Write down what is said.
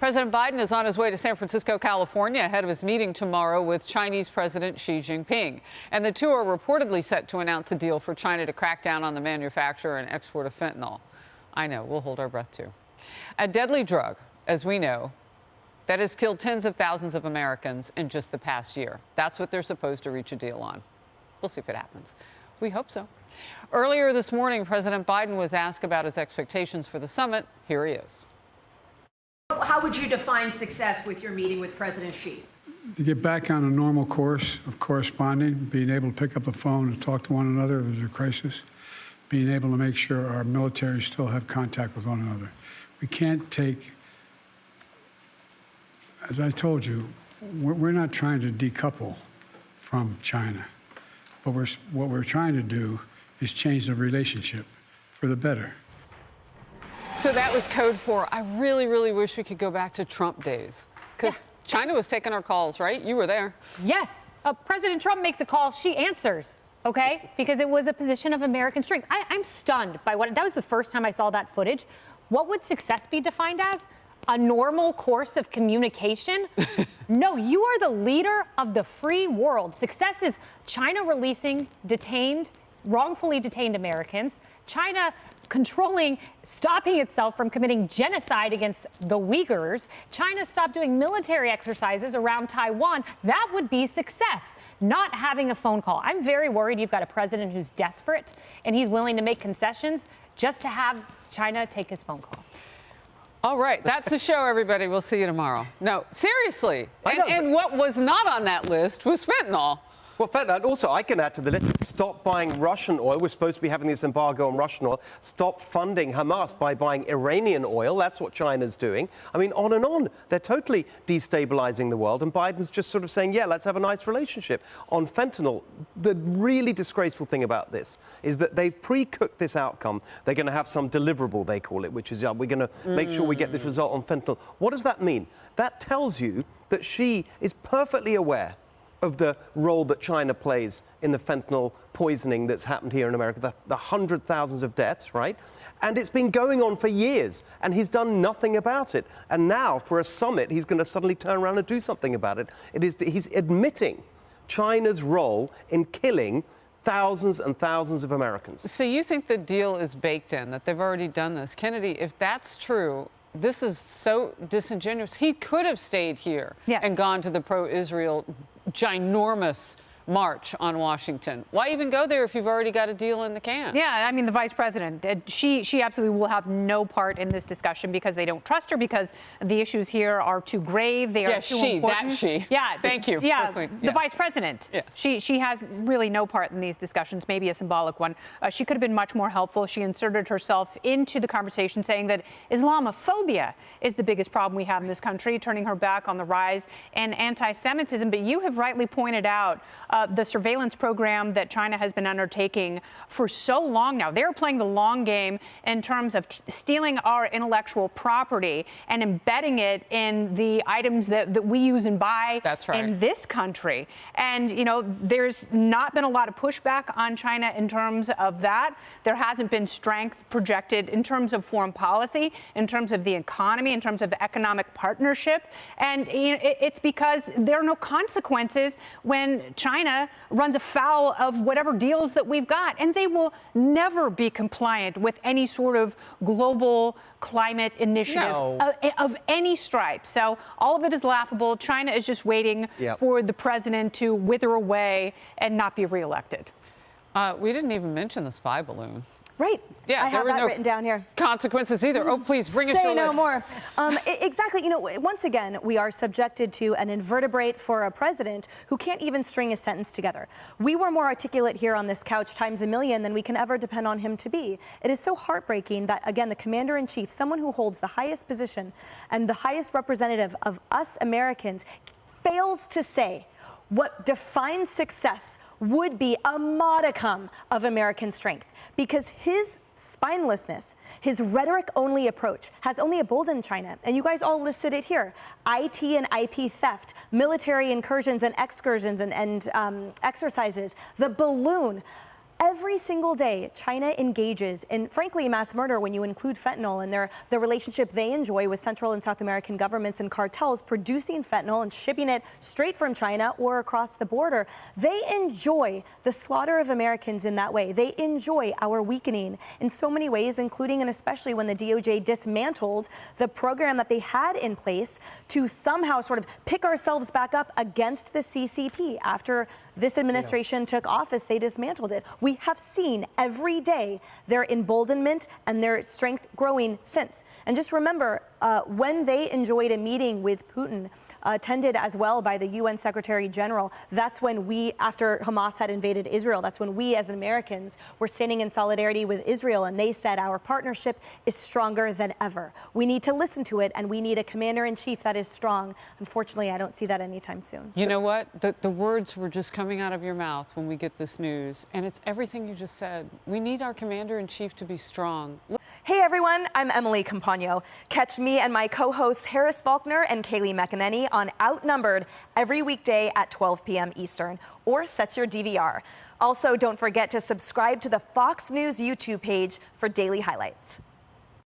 President Biden is on his way to San Francisco, California, ahead of his meeting tomorrow with Chinese President Xi Jinping. And the two are reportedly set to announce a deal for China to crack down on the manufacture and export of fentanyl. I know, we'll hold our breath too. A deadly drug, as we know, that has killed tens of thousands of Americans in just the past year. That's what they're supposed to reach a deal on. We'll see if it happens. We hope so. Earlier this morning, President Biden was asked about his expectations for the summit. Here he is. How would you define success with your meeting with President Xi? To get back on a normal course of corresponding, being able to pick up the phone and talk to one another if there's a crisis, being able to make sure our military still have contact with one another. We can't take, as I told you, we're not trying to decouple from China, but what we're trying to do is change the relationship for the better. So that was code for, I really, really wish we could go back to Trump days. Because China was taking our calls, right? You were there. Yes. President Trump makes a call, she answers, okay? Because it was a position of American strength. I'm stunned by what, that was the first time I saw that footage. What would success be defined as? A normal course of communication? No, you are the leader of the free world. Success is China releasing wrongfully detained Americans, China stopping itself from committing genocide against the Uyghurs, China stopped doing military exercises around Taiwan. That would be success, not having a phone call. I'm very worried you've got a president who's desperate and he's willing to make concessions just to have China take his phone call. All right, that's the show, everybody. We'll see you tomorrow. No, seriously. And what was not on that list was fentanyl. Well, fentanyl, also, I can add to the list, stop buying Russian oil. We're supposed to be having this embargo on Russian oil. Stop funding Hamas by buying Iranian oil. That's what China's doing. I mean, on and on. They're totally destabilizing the world. And Biden's just sort of saying, yeah, let's have a nice relationship. On fentanyl, the really disgraceful thing about this is that they've pre-cooked this outcome. They're going to have some deliverable, they call it, which is, we're going to make sure we get this result on fentanyl. What does that mean? That tells you that she is perfectly aware of the role that China plays in the fentanyl poisoning that's happened here in America, the hundred thousands of deaths, right? And it's been going on for years, and he's done nothing about it. And now, for a summit, he's going to suddenly turn around and do something about it. He's admitting China's role in killing thousands and thousands of Americans. So you think the deal is baked in, that they've already done this? Kennedy, if that's true, this is so disingenuous. He could have stayed here and gone to the pro-Israel ginormous march on Washington. Why even go there if you've already got a deal in the can? Yeah, I mean, the vice president, she absolutely will have no part in this discussion because they don't trust her, because the issues here are too grave. They are too important. Yeah, thank you. Yeah, the vice president. Yeah. She has really no part in these discussions, maybe a symbolic one. She could have been much more helpful. She inserted herself into the conversation, saying that Islamophobia is the biggest problem we have in this country, turning her back on the rise in anti-Semitism. But you have rightly pointed out the surveillance program that China has been undertaking for so long now. They're playing the long game in terms of stealing our intellectual property and embedding it in the items that we use and buy in this country. And, you know, there's not been a lot of pushback on China in terms of that. There hasn't been strength projected in terms of foreign policy, in terms of the economy, in terms of the economic partnership. And it's because there are no consequences when China runs afoul of whatever deals that we've got, and they will never be compliant with any sort of global climate initiative of any stripe. So all of it is laughable. China is just waiting for the president to wither away and not be reelected. We didn't even mention the spy balloon. Right. Yeah, I have that written down here. Consequences either. Oh, please bring us your list. Say no more. Exactly. You know, once again, we are subjected to an invertebrate for a president who can't even string a sentence together. We were more articulate here on this couch times a million than we can ever depend on him to be. It is so heartbreaking that, again, the commander-in-chief, someone who holds the highest position and the highest representative of us Americans, fails to say what defines success would be a modicum of American strength, because his spinelessness, his rhetoric-only approach has only emboldened China. And you guys all listed it here. IT and IP theft, military incursions and excursions and exercises, the balloon. every single day, China engages in, frankly, mass murder when you include fentanyl and the relationship they enjoy with Central and South American governments and cartels producing fentanyl and shipping it straight from China or across the border. They enjoy the slaughter of Americans in that way. They enjoy our weakening in so many ways, including and especially when the DOJ dismantled the program that they had in place to somehow sort of pick ourselves back up against the CCP. After this administration took office, they dismantled it. We have seen every day their emboldenment and their strength growing since. And just remember, when they enjoyed a meeting with Putin, attended as well by the UN Secretary General, that's when we, after Hamas had invaded Israel, that's when we as Americans were standing in solidarity with Israel, and they said our partnership is stronger than ever. We need to listen to it, and we need a commander-in-chief that is strong. Unfortunately, I don't see that anytime soon. You know what? The words were just coming out of your mouth when we get this news, and it's everything you just said. We need our commander-in-chief to be strong. Hey everyone, I'm Emily Compagno. Catch me and my co-hosts Harris Faulkner and Kaylee McEnany on Outnumbered every weekday at 12 p.m. Eastern, or set your DVR. Also, don't forget to subscribe to the Fox News YouTube page for daily highlights.